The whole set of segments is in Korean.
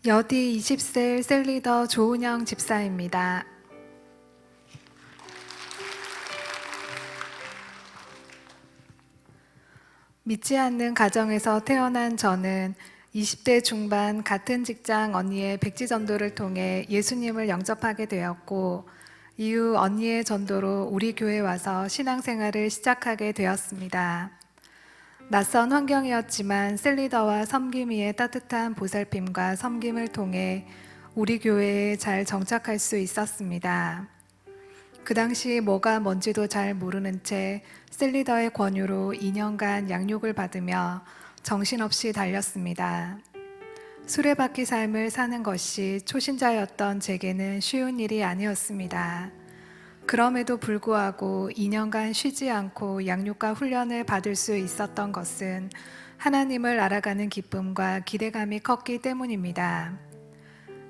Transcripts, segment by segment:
여디 20세 셀리더 조은영 집사입니다. 믿지 않는 가정에서 태어난 저는 20대 중반 같은 직장 언니의 백지전도를 통해 예수님을 영접하게 되었고, 이후 언니의 전도로 우리 교회에 와서 신앙생활을 시작하게 되었습니다. 낯선 환경이었지만 셀리더와 섬김이의 따뜻한 보살핌과 섬김을 통해 우리 교회에 잘 정착할 수 있었습니다. 그 당시 뭐가 뭔지도 잘 모르는 채 셀리더의 권유로 2년간 양육을 받으며 정신없이 달렸습니다. 수레바퀴 삶을 사는 것이 초신자였던 제게는 쉬운 일이 아니었습니다. 그럼에도 불구하고 2년간 쉬지 않고 양육과 훈련을 받을 수 있었던 것은 하나님을 알아가는 기쁨과 기대감이 컸기 때문입니다.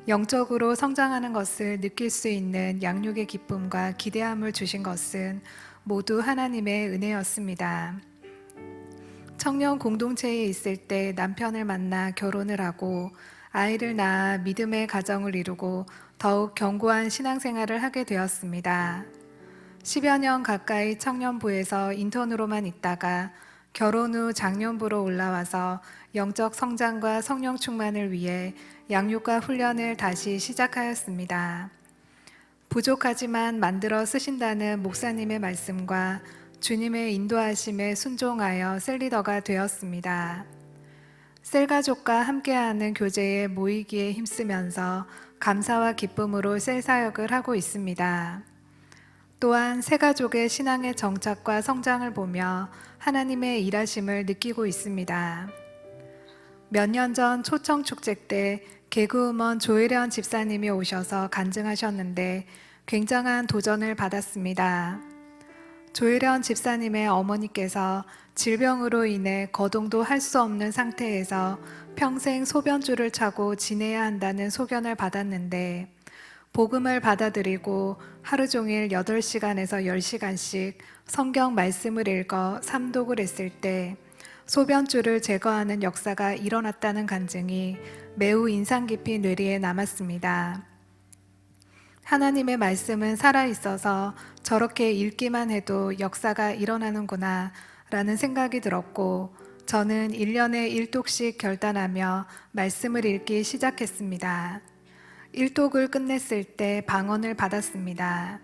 영적으로 성장하는 것을 느낄 수 있는 양육의 기쁨과 기대함을 주신 것은 모두 하나님의 은혜였습니다. 청년 공동체에 있을 때 남편을 만나 결혼을 하고 아이를 낳아 믿음의 가정을 이루고 더욱 견고한 신앙생활을 하게 되었습니다. 10여 년 가까이 청년부에서 인턴으로만 있다가 결혼 후 장년부로 올라와서 영적 성장과 성령 충만을 위해 양육과 훈련을 다시 시작하였습니다. 부족하지만 만들어 쓰신다는 목사님의 말씀과 주님의 인도하심에 순종하여 셀리더가 되었습니다. 셀가족과 함께하는 교제에 모이기에 힘쓰면서 감사와 기쁨으로 셀 사역을 하고 있습니다. 또한 새가족의 신앙의 정착과 성장을 보며 하나님의 일하심을 느끼고 있습니다. 몇 년 전 초청축제 때 개그우먼 조혜련 집사님이 오셔서 간증하셨는데 굉장한 도전을 받았습니다. 조혜련 집사님의 어머니께서 질병으로 인해 거동도 할 수 없는 상태에서 평생 소변줄을 차고 지내야 한다는 소견을 받았는데 복음을 받아들이고 하루 종일 8시간에서 10시간씩 성경 말씀을 읽어 삼독을 했을 때 소변줄을 제거하는 역사가 일어났다는 간증이 매우 인상 깊이 뇌리에 남았습니다. 하나님의 말씀은 살아있어서 저렇게 읽기만 해도 역사가 일어나는구나 라는 생각이 들었고, 저는 1년에 1독씩 결단하며 말씀을 읽기 시작했습니다. 1독을 끝냈을 때 방언을 받았습니다.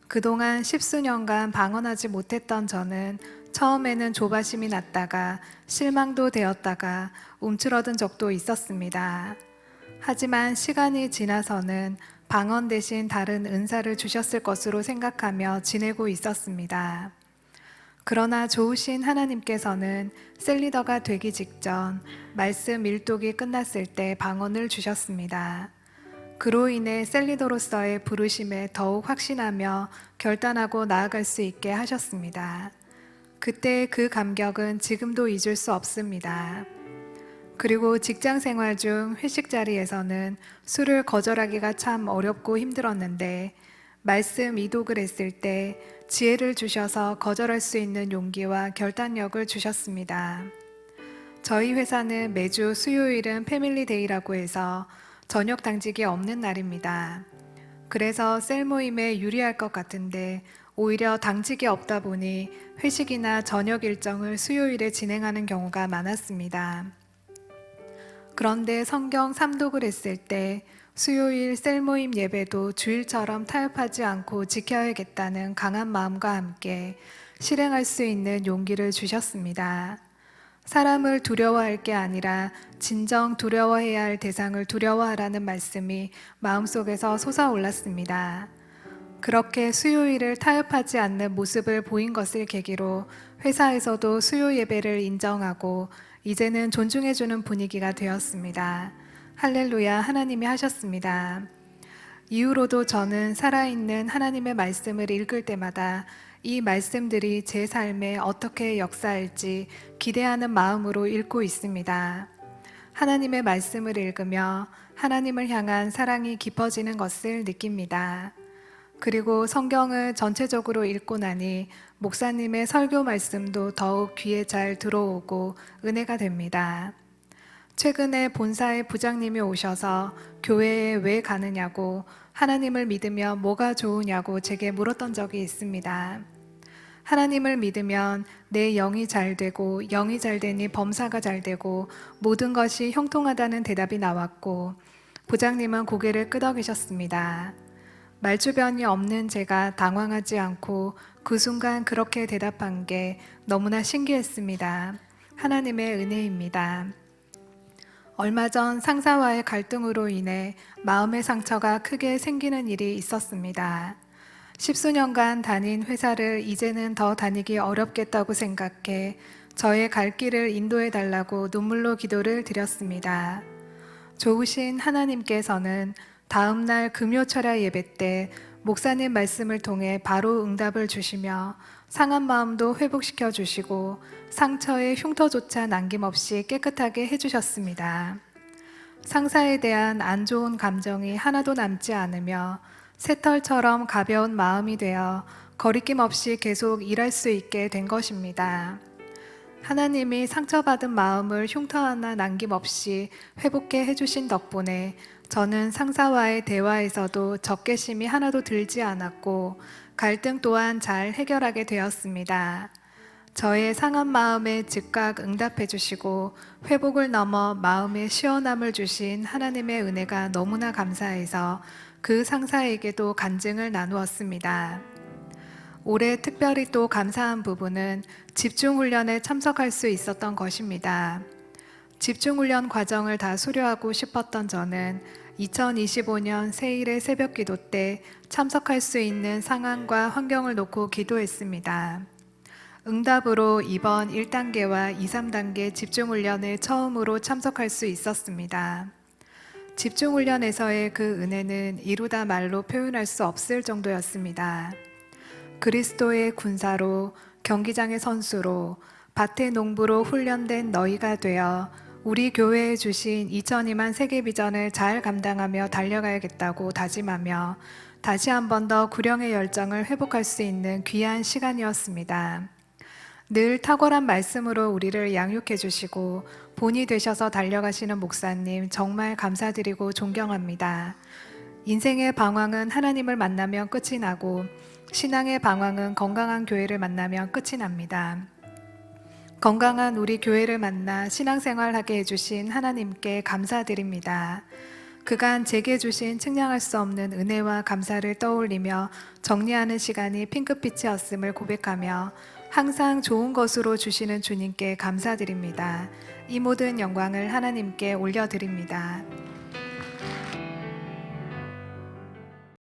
그동안 10수년간 방언하지 못했던 저는 처음에는 조바심이 났다가 실망도 되었다가 움츠러든 적도 있었습니다. 하지만 시간이 지나서는 방언 대신 다른 은사를 주셨을 것으로 생각하며 지내고 있었습니다. 그러나 좋으신 하나님께서는 셀리더가 되기 직전 말씀 1독이 끝났을 때 방언을 주셨습니다. 그로 인해 셀리더로서의 부르심에 더욱 확신하며 결단하고 나아갈 수 있게 하셨습니다. 그때 그 감격은 지금도 잊을 수 없습니다. 그리고 직장 생활 중 회식 자리에서는 술을 거절하기가 참 어렵고 힘들었는데 말씀 이독을 했을 때 지혜를 주셔서 거절할 수 있는 용기와 결단력을 주셨습니다. 저희 회사는 매주 수요일은 패밀리데이라고 해서 저녁 당직이 없는 날입니다. 그래서 셀 모임에 유리할 것 같은데 오히려 당직이 없다 보니 회식이나 저녁 일정을 수요일에 진행하는 경우가 많았습니다. 그런데 성경 삼독을 했을 때 수요일 셀 모임 예배도 주일처럼 타협하지 않고 지켜야겠다는 강한 마음과 함께 실행할 수 있는 용기를 주셨습니다. 사람을 두려워할 게 아니라 진정 두려워해야 할 대상을 두려워하라는 말씀이 마음속에서 솟아올랐습니다. 그렇게 수요일을 타협하지 않는 모습을 보인 것을 계기로 회사에서도 수요 예배를 인정하고 이제는 존중해주는 분위기가 되었습니다. 할렐루야, 하나님이 하셨습니다. 이후로도 저는 살아있는 하나님의 말씀을 읽을 때마다 이 말씀들이 제 삶에 어떻게 역사할지 기대하는 마음으로 읽고 있습니다. 하나님의 말씀을 읽으며 하나님을 향한 사랑이 깊어지는 것을 느낍니다. 그리고 성경을 전체적으로 읽고 나니 목사님의 설교 말씀도 더욱 귀에 잘 들어오고 은혜가 됩니다. 최근에 본사의 부장님이 오셔서 교회에 왜 가느냐고 하나님을 믿으며 뭐가 좋으냐고 제게 물었던 적이 있습니다. 하나님을 믿으면 내 영이 잘 되고 영이 잘 되니 범사가 잘 되고 모든 것이 형통하다는 대답이 나왔고 부장님은 고개를 끄덕이셨습니다. 말주변이 없는 제가 당황하지 않고 그 순간 그렇게 대답한 게 너무나 신기했습니다. 하나님의 은혜입니다. 얼마 전 상사와의 갈등으로 인해 마음의 상처가 크게 생기는 일이 있었습니다. 십수년간 다닌 회사를 이제는 더 다니기 어렵겠다고 생각해 저의 갈 길을 인도해 달라고 눈물로 기도를 드렸습니다. 좋으신 하나님께서는 다음 날 금요철야 예배 때 목사님 말씀을 통해 바로 응답을 주시며 상한 마음도 회복시켜 주시고 상처의 흉터조차 남김없이 깨끗하게 해주셨습니다. 상사에 대한 안 좋은 감정이 하나도 남지 않으며 새털처럼 가벼운 마음이 되어 거리낌 없이 계속 일할 수 있게 된 것입니다. 하나님이 상처받은 마음을 흉터 하나 남김없이 회복해 해주신 덕분에 저는 상사와의 대화에서도 적개심이 하나도 들지 않았고 갈등 또한 잘 해결하게 되었습니다. 저의 상한 마음에 즉각 응답해 주시고 회복을 넘어 마음의 시원함을 주신 하나님의 은혜가 너무나 감사해서 그 상사에게도 간증을 나누었습니다. 올해 특별히 또 감사한 부분은 집중훈련에 참석할 수 있었던 것입니다. 집중훈련 과정을 다 수료하고 싶었던 저는 2025년 새일의 새벽기도 때 참석할 수 있는 상황과 환경을 놓고 기도했습니다. 응답으로 이번 1단계와 2, 3단계 집중훈련에 처음으로 참석할 수 있었습니다. 집중훈련에서의 그 은혜는 이루다 말로 표현할 수 없을 정도였습니다. 그리스도의 군사로, 경기장의 선수로, 밭의 농부로 훈련된 너희가 되어 우리 교회에 주신 2002만 세계 비전을 잘 감당하며 달려가야겠다고 다짐하며 다시 한 번 더 구령의 열정을 회복할 수 있는 귀한 시간이었습니다. 늘 탁월한 말씀으로 우리를 양육해 주시고 본이 되셔서 달려가시는 목사님 정말 감사드리고 존경합니다. 인생의 방황은 하나님을 만나면 끝이 나고 신앙의 방황은 건강한 교회를 만나면 끝이 납니다. 건강한 우리 교회를 만나 신앙생활하게 해주신 하나님께 감사드립니다. 그간 제게 주신 측량할 수 없는 은혜와 감사를 떠올리며 정리하는 시간이 핑크빛이었음을 고백하며 항상 좋은 것으로 주시는 주님께 감사드립니다. 이 모든 영광을 하나님께 올려드립니다.